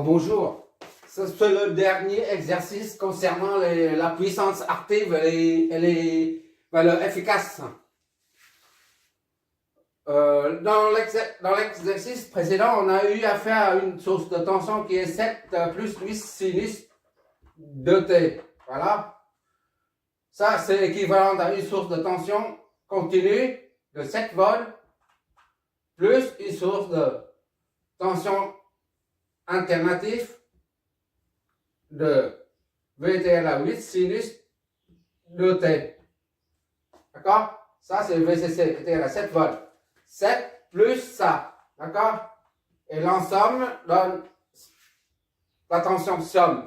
Bonjour. Ça, c'est le dernier exercice concernant la puissance active et efficace. Dans l'exercice précédent, on a eu affaire à une source de tension qui est 7 plus 8 sinus de T. Voilà. Ça, c'est équivalent à une source de tension continue de 7 volts plus une source de tension alternative de VTL à 8 sinus de T. D'accord? Ça, c'est VCC, VTL à 7 volts. 7 plus ça. D'accord? Et l'ensemble donne la tension somme.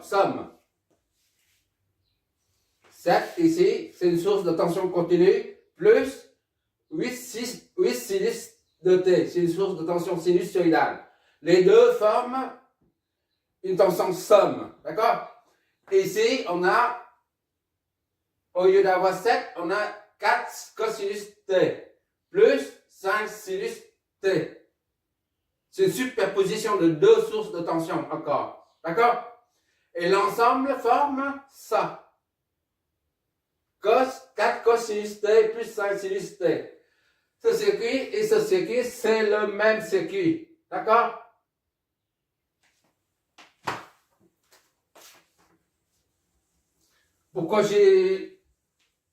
7 ici, c'est une source de tension continue, plus 8 sinus de T, c'est une source de tension sinusoïdale. Les deux forment une tension somme. D'accord? Ici, on a, au lieu d'avoir 7, on a 4 cosinus T, plus 5 sinus T. C'est une superposition de deux sources de tension encore. D'accord? Et l'ensemble forme ça. 4 cosinus T plus 5 sinus T. Ce circuit et ce circuit, c'est le même circuit. D'accord? Pourquoi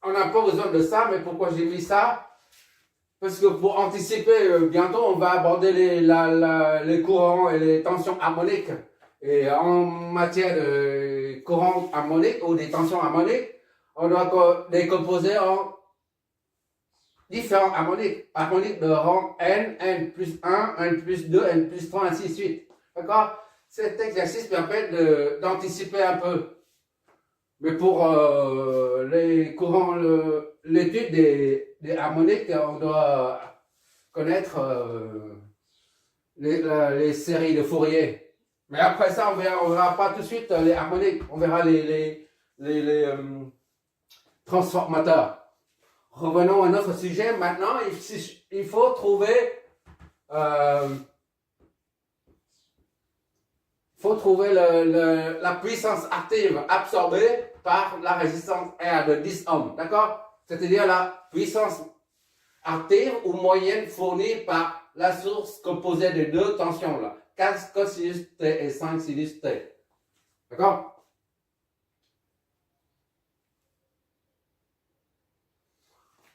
on n'a pas besoin de ça, mais pourquoi j'ai mis ça? Parce que pour anticiper, bientôt on va aborder les courants et les tensions harmoniques. Et en matière de courants harmoniques ou des tensions harmoniques, on doit décomposer en différents harmoniques. Harmoniques de rang n, n plus 1, n plus 2, n plus 3, ainsi de suite. D'accord? Cet exercice permet d'anticiper un peu. Mais pour les courants, l'étude des harmoniques, on doit connaître les séries de Fourier. Mais après ça, on verra pas tout de suite les harmoniques. On verra les transformateurs. Revenons à notre sujet. Maintenant, il faut trouver la puissance active absorbée par la résistance R de 10 ohms, d'accord? C'est-à-dire la puissance active ou moyenne fournie par la source composée de deux tensions là, 4 cosinus T et 5 sinus T, d'accord?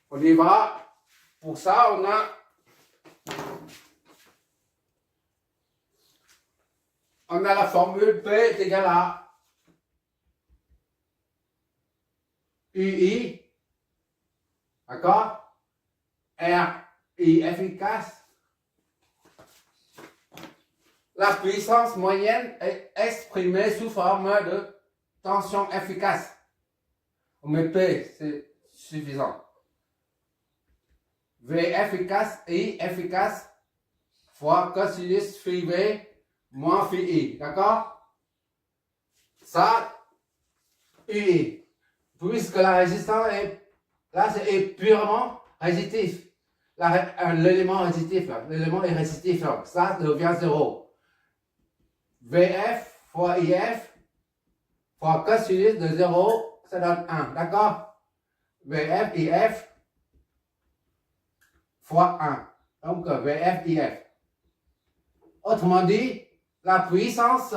On y va. Pour ça, on a la formule P est égale à UI, d'accord? RI efficace. La puissance moyenne est exprimée sous forme de tension efficace. On met P, c'est suffisant. V efficace, I efficace, fois cosinus phi V moins phi I, d'accord? Ça, UI. Puisque la résistance est purement résistif. L'élément résistif, l'élément est résistif, là. Ça devient 0. VF fois IF fois cosinus de 0, ça donne 1, d'accord? VF, IF fois 1. Donc, VF, IF. Autrement dit, la puissance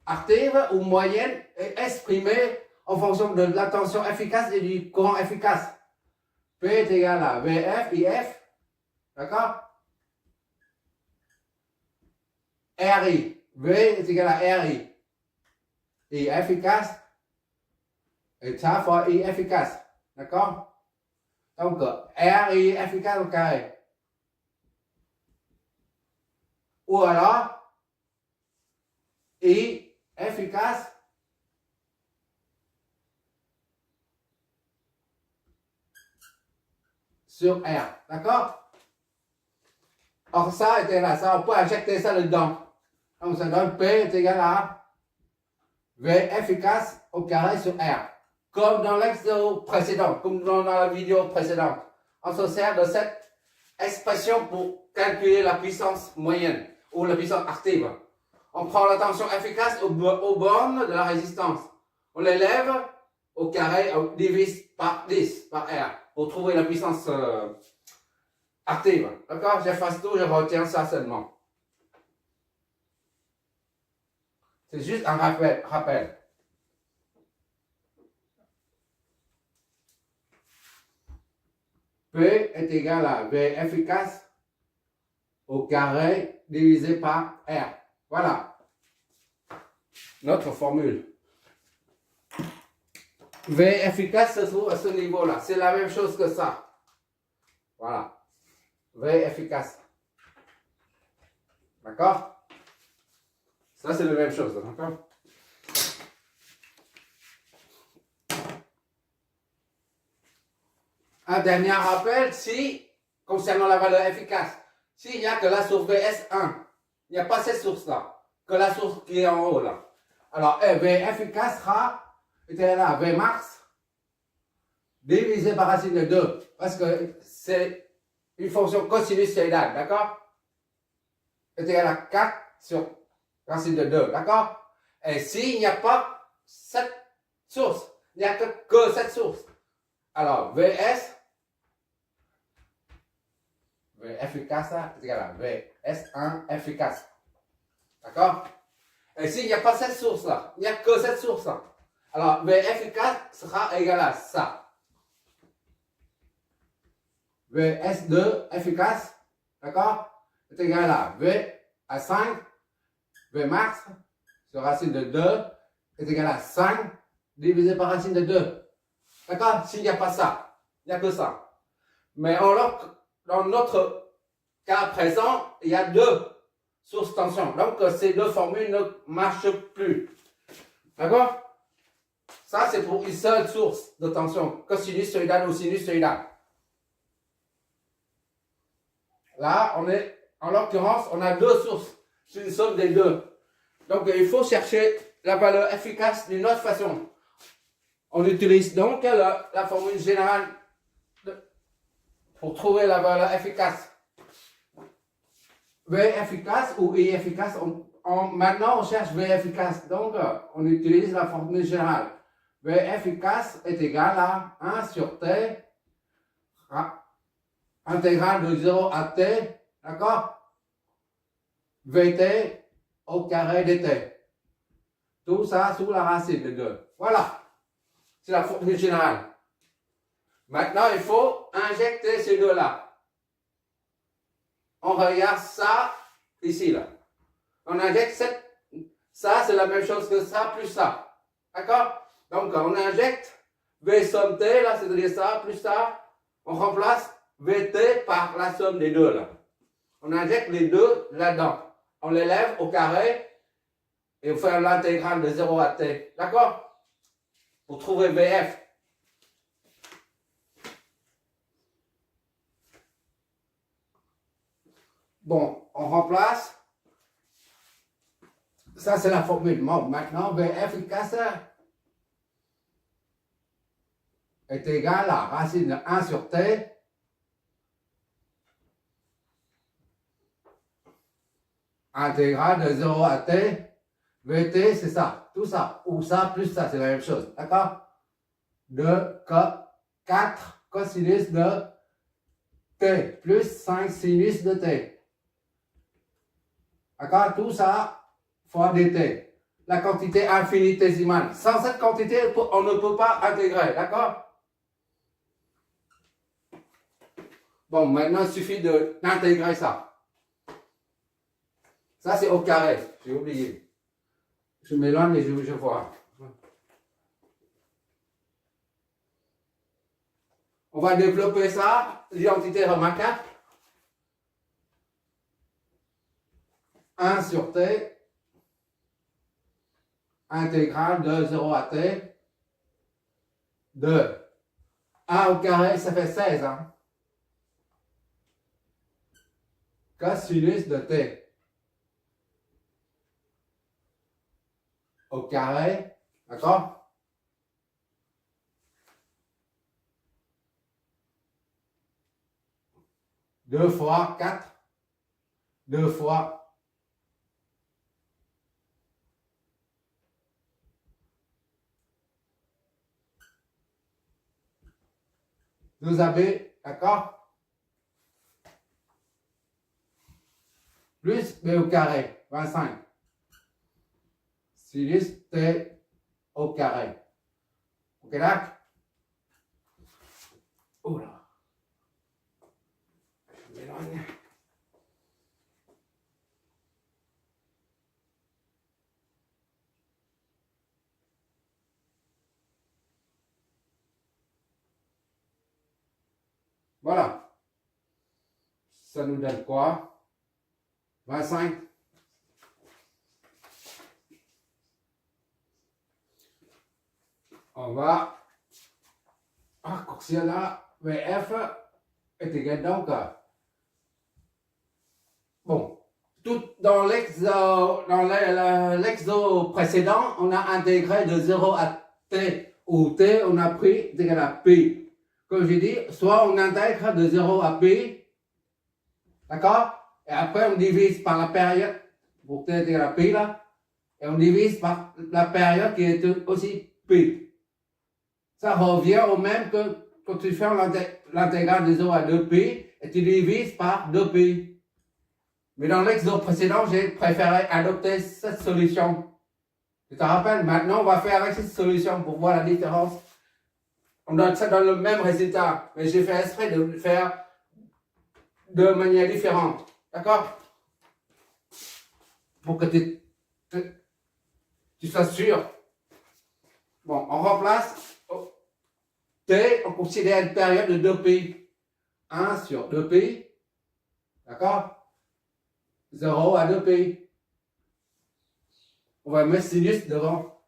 active ou moyenne est exprimée en fonction de la tension efficace et du courant efficace. P est égal à VF, IF, d'accord? RI. V est égal à RI. I efficace. Et ça fois I efficace, d'accord? Donc, RI efficace au carré. Ou alors, I efficace sur R, d'accord? Or, ça était là, ça, on peut injecter ça dedans. Donc, ça donne P est égal à V efficace au carré sur R. Comme dans l'exo précédent, comme dans la vidéo précédente. On se sert de cette expression pour calculer la puissance moyenne ou la puissance active. On prend la tension efficace aux bornes de la résistance. On l'élève au carré, on divise par 10, par R, pour trouver la puissance active. D'accord? J'efface tout, je retiens ça seulement. C'est juste un rappel. P est égal à V efficace au carré divisé par R. Voilà notre formule. V efficace se trouve à ce niveau-là. C'est la même chose que ça. Voilà. V efficace. D'accord? Ça, c'est la même chose. D'accord? Un dernier rappel, si, concernant la valeur efficace, s'il n'y a que la source VS1, il n'y a pas cette source-là, que la source qui est en haut là. Alors, V efficace sera, là, V max, divisé par racine de 2, parce que c'est une fonction cosinussoïdale, d'accord? Est égal à 4 sur racine de 2, d'accord? Et s'il n'y a pas cette source, il n'y a que cette source, alors VS, V efficace est égal à VS1 efficace. D'accord? Et s'il n'y a pas cette source-là, il n'y a que cette source-là, alors V efficace sera égal à ça. VS2 efficace, d'accord? Est égal à V à 5, V max sur racine de 2 est égal à 5 divisé par racine de 2. D'accord? S'il n'y a pas ça, il n'y a que ça. Mais alors, dans notre cas présent, il y a deux sources de tension. Donc, ces deux formules ne marchent plus. D'accord? Ça, c'est pour une seule source de tension, cosinussoïdale ou sinusoïdale. Là, en l'occurrence, on a deux sources. C'est une somme des deux. Donc, il faut chercher la valeur efficace d'une autre façon. On utilise donc la formule générale pour trouver la valeur efficace. V efficace ou I efficace, maintenant on cherche V efficace. Donc, on utilise la formule générale. V efficace est égal à 1 sur T, intégrale de 0 à T, d'accord? Vt au carré dt. Tout ça sous la racine de 2. Voilà. C'est la formule générale. Maintenant, il faut injecter ces deux-là. On regarde ça ici, là. On injecte ça, c'est la même chose que ça, plus ça. D'accord? Donc, on injecte V somme T, là, c'est-à-dire ça, plus ça. On remplace Vt par la somme des deux, là. On injecte les deux là-dedans. On l'élève au carré et on fait l'intégrale de 0 à T. D'accord? Pour trouver Vf. Bon, on remplace. Ça, c'est la formule. Bon, maintenant, V efficace est égal à racine de 1 sur T intégrale de 0 à T. Vt, c'est ça. Tout ça. Ou ça plus ça, c'est la même chose. D'accord? De 4 cosinus de T plus 5 sinus de T. D'accord? Tout ça fois dt. La quantité infinitésimale. Sans cette quantité, on ne peut pas intégrer. D'accord? Bon, maintenant, il suffit d'intégrer ça. Ça, c'est au carré. J'ai oublié. Je m'éloigne et je vois. On va développer ça. L'identité remarquable. 1 sur T, intégrale de 0 à T, de 1 au carré, ça fait 16. Hein? Cosinus de T au carré, d'accord? Deux fois 4, 2 fois 2AB, d'accord? Plus B au carré, 25. Sinus T au carré. Ok, d'accord? Oh là. Je m'éloigne. Voilà. Ça nous donne quoi? 25. On va raccourcir là. VF est égal donc. Bon. Tout dans l'exo précédent, on a intégré de 0 à t, où t, on a pris égal à pi. Comme j'ai dit, soit on intègre de 0 à pi, d'accord? Et après, on divise par la période, pour t égal à pi là, et on divise par la période qui est aussi pi. Ça revient au même que quand tu fais l'intégrale de 0 à 2pi, et tu divises par 2pi. Mais dans l'exemple précédent, j'ai préféré adopter cette solution. Tu te rappelles? Maintenant, on va faire avec cette solution pour voir la différence. Ça donne le même résultat, mais j'ai fait exprès de le faire de manière différente. D'accord? Pour que tu sois sûr. Bon, on remplace T, on considère une période de 2pi. 1 sur 2pi. D'accord? 0 à 2pi. On va mettre sinus devant.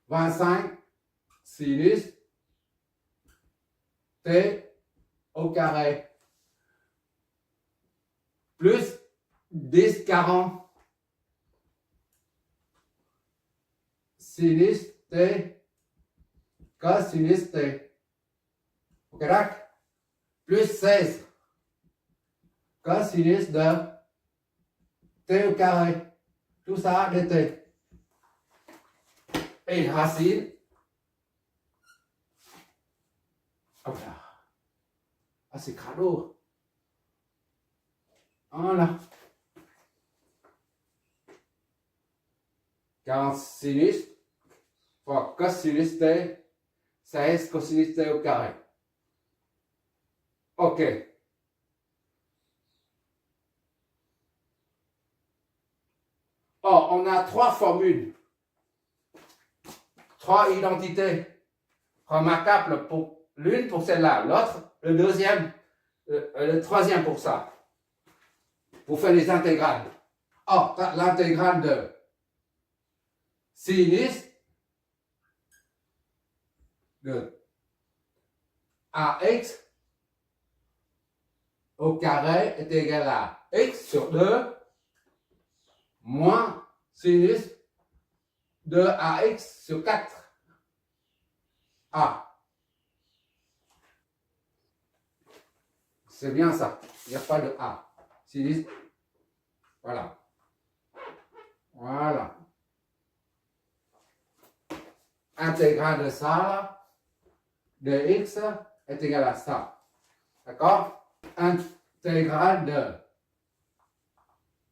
25 sinus T au carré. Plus 10, 40 sinus T cosinus T. Ok, d'accord? Plus 16 cosinus de T au carré. Tout ça dt. Et racine. Hop là. Ah, c'est crado. Voilà. 40 sinus fois cosinus T, 16 cosinus T au carré. Ok. Or, on a 3 formules, 3 identités remarquables pour l'une pour celle-là, l'autre, le deuxième, le troisième pour ça, pour faire les intégrales. Or, l'intégrale de sinus de AX au carré est égal à X sur 2 moins sinus de AX sur 4. A. C'est bien ça. Il n'y a pas de A. Sinus. Voilà. Voilà. Intégrale de ça, de X est égal à ça. D'accord? Intégrale de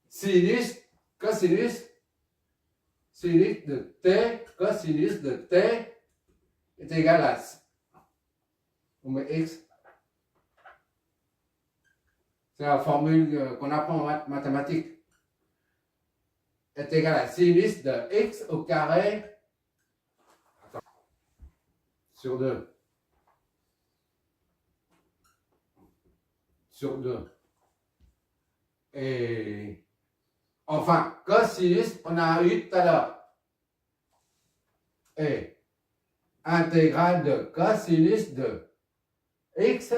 sinus, cosinus, sinus de T, cosinus de T est égal à, on met X. C'est la formule qu'on apprend en mathématiques. Est égal à sinus de X au carré sur 2. Sur 2. Et enfin, cosinus, on a eu tout à l'heure. Et intégrale de cosinus de x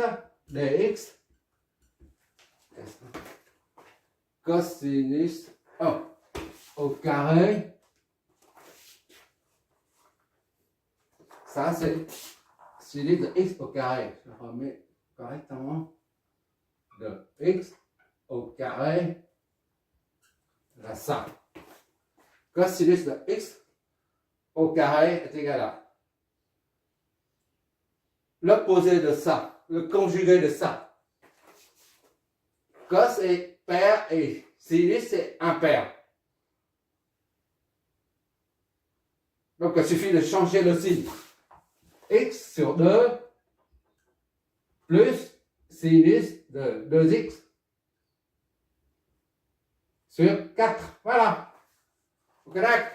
dx. Cosinus au carré. Ça, c'est sinus de x au carré. Je remets correctement. De x au carré. Là, ça. Cosinus de x au carré est égal à l'opposé de ça, le conjugué de ça. Cos est pair et sinus c'est impair. Donc il suffit de changer le signe. X sur 2 plus sinus de 2x sur 4. Voilà. Correct.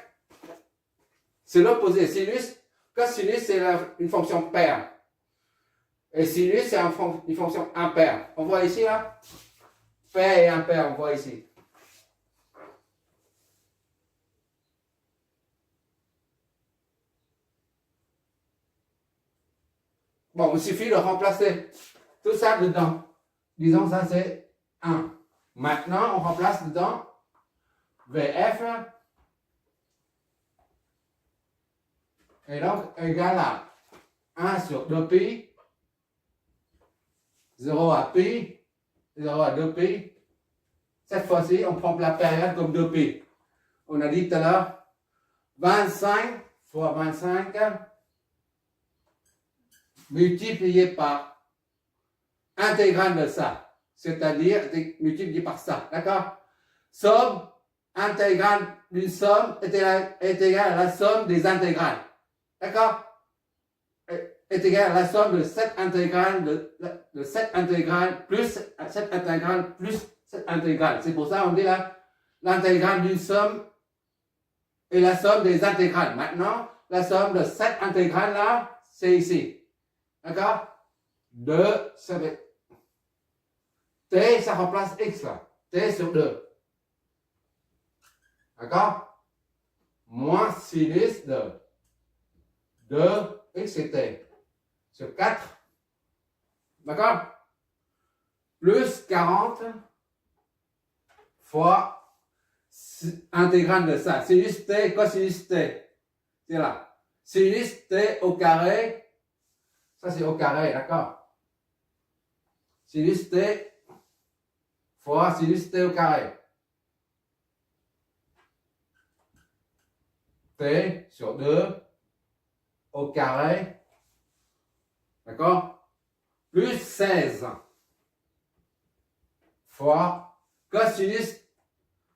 C'est l'opposé. Sinus, cosinus, c'est une fonction paire. Et sinus, c'est une fonction impaire. On voit ici, là? Paire et impaire, on voit ici. Bon, il suffit de remplacer tout ça dedans. Disons, ça, c'est 1. Maintenant, on remplace dedans VF. Et donc, égal à 1 sur 2pi, 0 à pi, 0 à 2pi. Cette fois-ci, on prend la période comme 2pi. On a dit tout à l'heure, 25 fois 25 multiplié par intégrale de ça. C'est-à-dire multiplié par ça. D'accord? Somme intégrale d'une somme est égale à la somme des intégrales. D'accord? Est égal à la somme de cette intégrale de cette intégrale plus cette intégrale plus cette intégrale. C'est pour ça qu'on dit là, l'intégrale d'une somme est la somme des intégrales. Maintenant, la somme de cette intégrale là, c'est ici. D'accord? 2, ça va être t, ça remplace x là. T sur 2. D'accord? Moins sinus de 2 x et t sur 4. D'accord? Plus 40 fois intégrale de ça. Sinus t, cosinus t. C'est là. Sinus t au carré. Ça, c'est au carré, d'accord? Sinus t fois sinus t au carré. T sur 2 au carré. D'accord? Plus 16 fois cosinus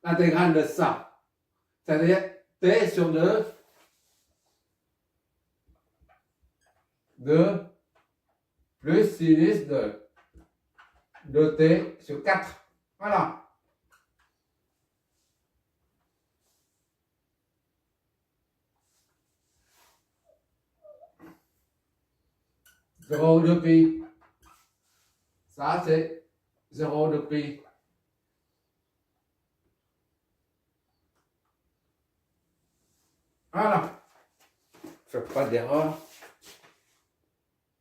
intégrale de ça. C'est-à-dire t sur 2 plus sinus de 2t sur 4. Voilà. Zéro de pi. Ça, c'est 0 de pi. Voilà. Je ne fais pas d'erreur.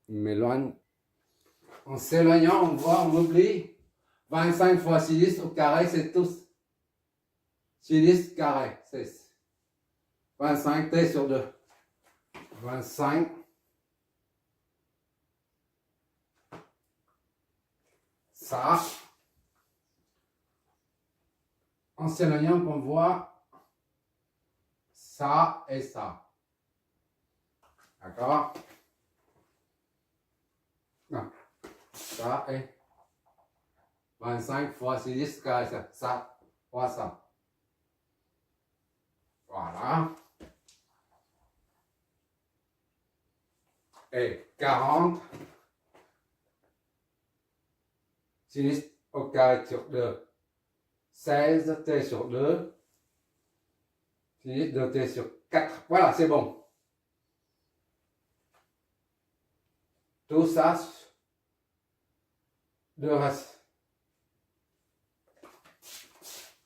Il m'éloigne. En s'éloignant, on voit, on oublie. 25 fois sinus au carré, c'est tous. Sinus carré, c'est 25 t sur 2. 25. Ça. En s'éloignant, on voit ça et ça. D'accord? Non. Ça et 25 fois 6 carré, ça fois ça. Voilà. Et 40 sinus au carré sur 2. 16 t sur 2. Sinus de t sur 4. Voilà, c'est bon. Tout ça de reste.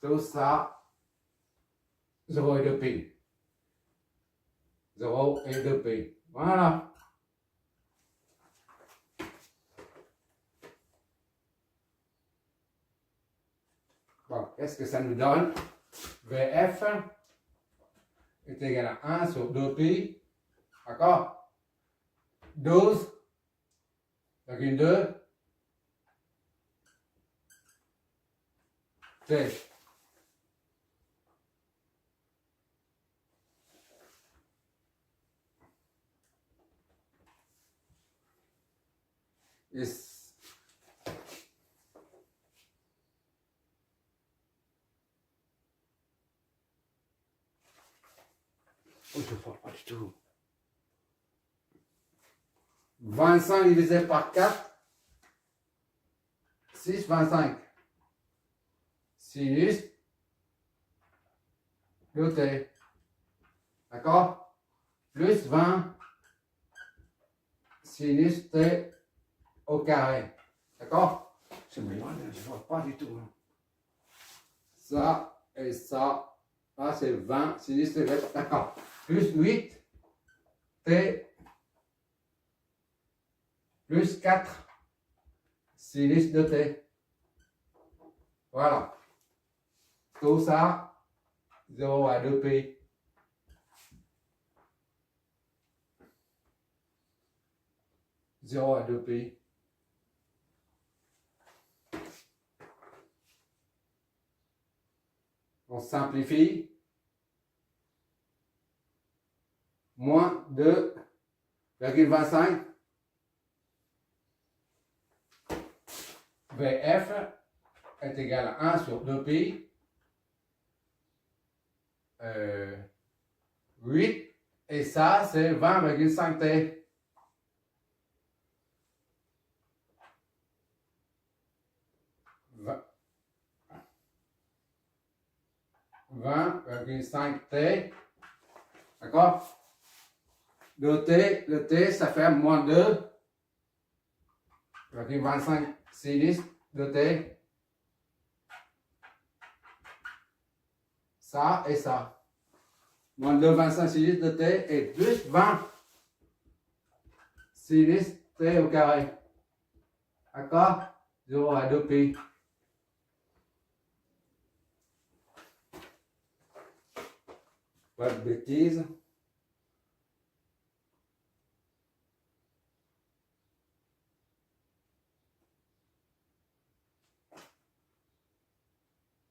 Tout ça 0 et 2 pi. 0 et 2 pi. Voilà. Bon, qu'est-ce que ça nous donne? VF est égal à 1 sur 2 pi. D'accord? 12,2 T. Et oh, je ne vois pas du tout. 25 divisé par 4, 6, 25. Sinus de t. D'accord? Plus 20 sinus t au carré. D'accord? Je me demande, je ne vois pas du tout. Ça et ça. Là, c'est 20 sinus t. D'accord. Plus 8 t plus 4 sinus de t. Voilà. Tout ça, 0 à 2pi. Zéro à 2pi. On simplifie. Moins 2,25. VF est égal à 1 sur 2pi. 8. Et ça, c'est 20,5t. 20,5t. D'accord? Le t, ça fait moins 2,25 sinus de t. Ça et ça. Moins 2,25 sinus de t et plus 20 sinus t au carré. D'accord? 0 à 2pi. Pas de bêtises.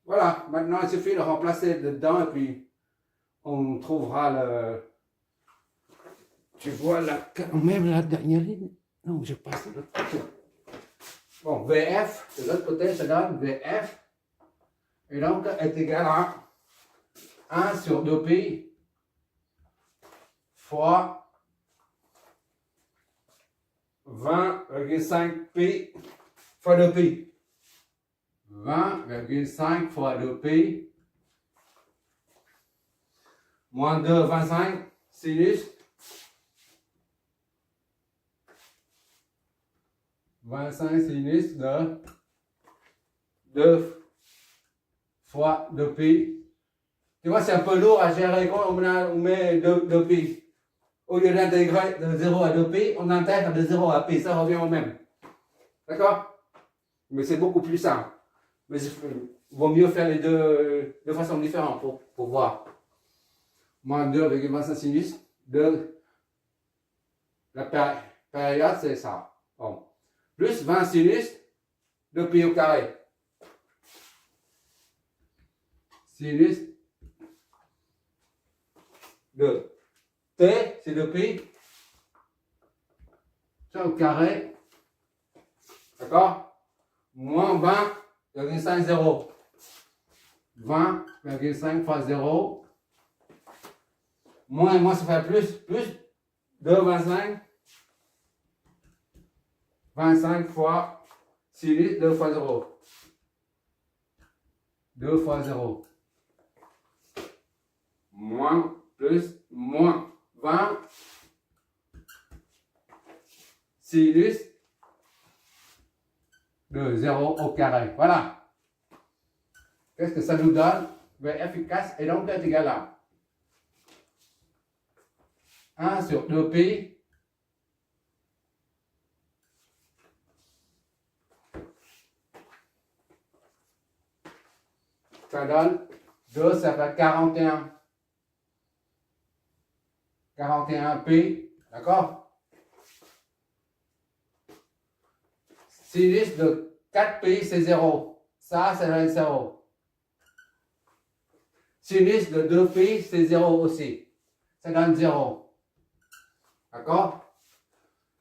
Voilà, maintenant il suffit de remplacer dedans et puis on trouvera le. Tu vois là, même la dernière ligne. Non, je passe de l'autre côté. Bon, VF, de l'autre côté, ça donne VF. Et donc, est égal à 1 sur 2pi fois 20,5pi fois 2pi. 20,5 fois 2pi moins 2,25 sinus 25 sinus de 2 fois 2pi. Tu vois, c'est un peu lourd à gérer quand on met 2pi. Au lieu d'intégrer de 0 à 2pi, on intègre de 0 à pi. Ça revient au même. D'accord? Mais c'est beaucoup plus simple. Mais il vaut mieux faire les deux de façon différente pour voir. Moins 2,25 sinus de la période, c'est ça. Bon. Plus 20 sinus de pi au carré. Sinus de t, c'est 2pi. Ça au carré. D'accord? Moins 20,5, 0. 20,5 fois 0. Moins et moins, ça fait plus. Plus 2,25. 25 fois sinus, 2 fois 0. 2 fois 0. Moins, plus, moins 20 sinus de 0 au carré. Voilà. Qu'est-ce que ça nous donne? VF efficace et donc est égal à 1 sur 2pi ça donne 2, ça fait 41. 41pi, d'accord? Sinus de 4pi, c'est 0. Ça donne 0. Sinus de 2pi, c'est 0 aussi. Ça donne 0. D'accord?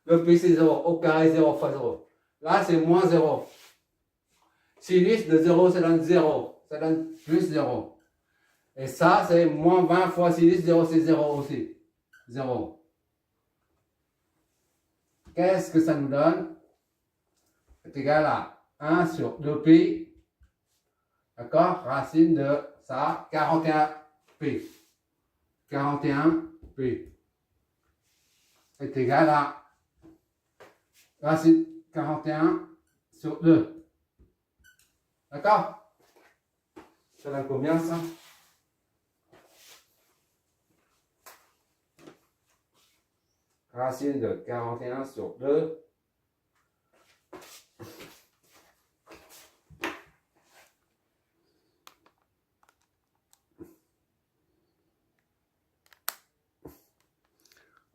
2pi, c'est 0. Au carré, 0 fois 0. Là, c'est moins 0. Sinus de 0, ça donne 0. Ça donne plus 0. Et ça, c'est moins 20 fois sinus 0, c'est 0 aussi. 0. Qu'est-ce que ça nous donne? C'est égal à 1 sur 2pi. D'accord? Racine de ça, 41pi. 41pi. Est égal à racine 41 sur 2. D'accord? Ça donne combien ça? Racine de 41 sur 2.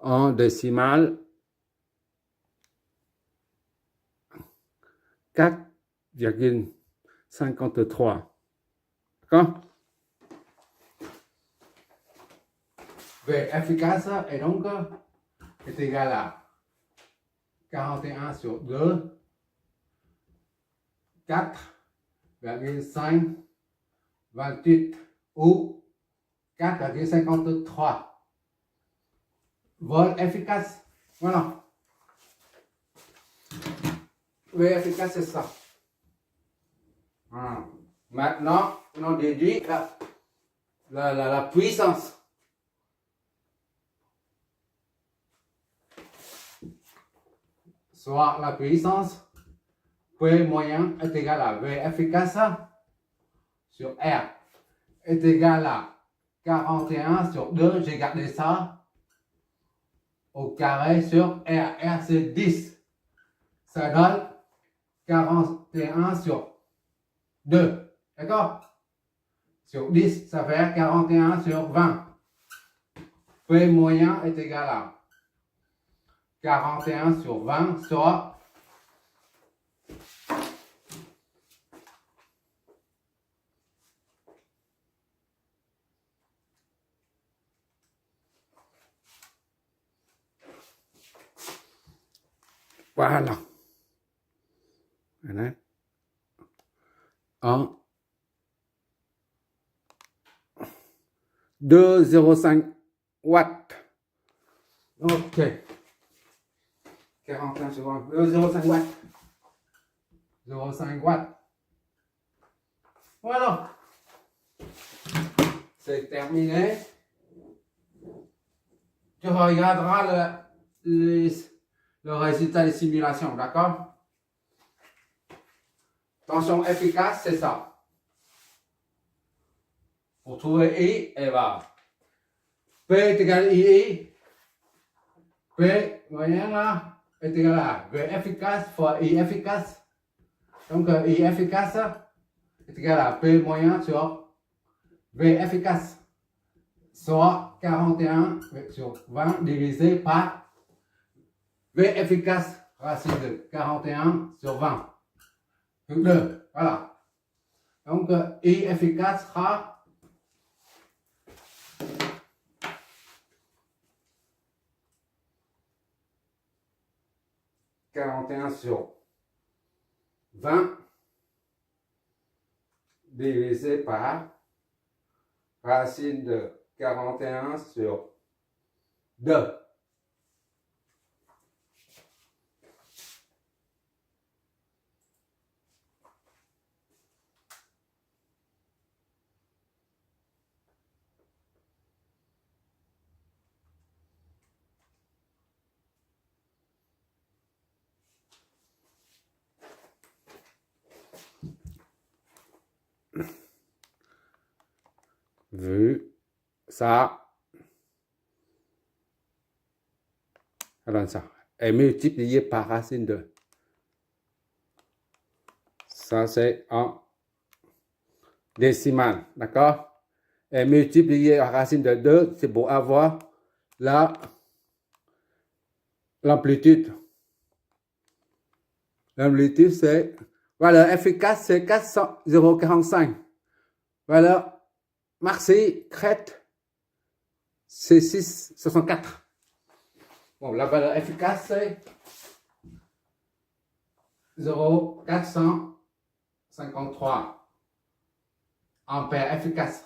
En décimale, 4,53. D'accord? V efficace et donc est égal à 41 sur 2, 4,5, 28 ou 4,53. Vol efficace. Voilà. V efficace, c'est ça. Voilà. Maintenant, on déduit la puissance. Soit la puissance P moyen est égal à V efficace sur R est égal à 41 sur 2, j'ai gardé ça, au carré sur R. R c'est 10. Ça donne 41 sur 2. D'accord? Sur 10, ça fait 41 sur 20. P moyen est égal à 41 sur 20, soit voilà. Voilà. 1, 2,05 watts. Ok. 41 sur 20. 0,5 watts. 0,5 watts. Voilà. C'est terminé. Tu regarderas le résultat des simulations, d'accord? Tension efficace, c'est ça. Pour trouver I, eh ben, P est égal à I. P moyen là est égal à V efficace fois I efficace. Donc I efficace est égal à P moyen sur V efficace. Soit 41 sur 20 divisé par V efficace, racine de 41 sur 20. 2, voilà. Donc I efficace sera 41 sur 20 divisé par racine de 41 sur 2. Vu ça, alors ça est multiplié par racine de. Ça c'est en décimale, d'accord? Et multiplié par racine de 2, c'est pour avoir l'amplitude. L'amplitude c'est, voilà, efficace c'est 0,45. Voilà. Marseille, Crète, c'est 6,64. Bon, la valeur efficace, c'est 0,453 ampères efficaces.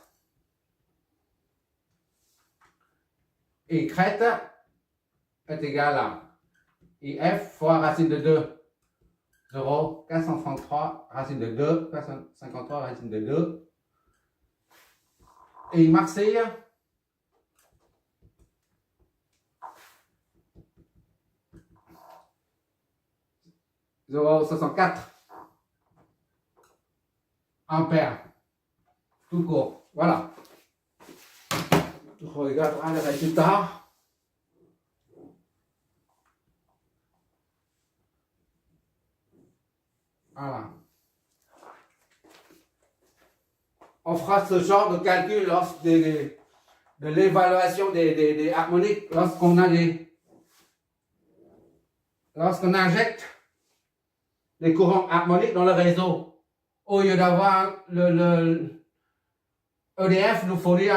Y est égal à IF fois racine de 2. 0,433 racine de 2, 453 racine de 2. Et Marseille, 0,64 ampères. Tout court. Voilà. Je regardera le résultat. Voilà. On fera ce genre de calcul lors de l'évaluation des harmoniques lorsqu'on injecte les courants harmoniques dans le réseau. Au lieu d'avoir le EDF, nous fournit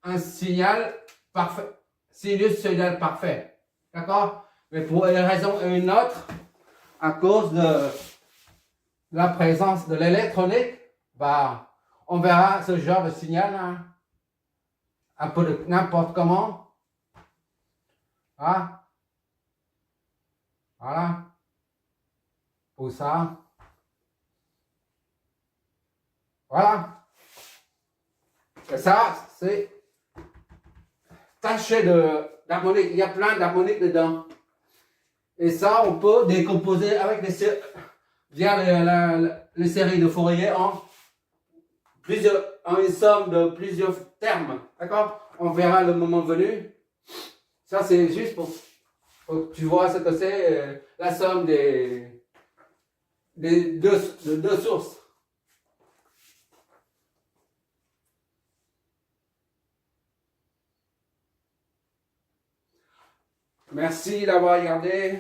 un signal parfait, sinus-signal parfait. D'accord? Mais pour une raison ou une autre, à cause de la présence de l'électronique, bah, on verra ce genre de signal, hein, un peu de n'importe comment. Ah. Voilà. Pour ça. Voilà. Et ça, c'est taché d'harmonique. Il y a plein d'harmoniques dedans. Et ça, on peut décomposer avec via les séries de Fourier en une somme de plusieurs termes. D'accord? On verra le moment venu. Ça, c'est juste pour que tu vois ce que c'est la somme de deux sources. Merci d'avoir regardé.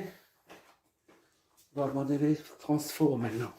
On va aborder les transfos maintenant.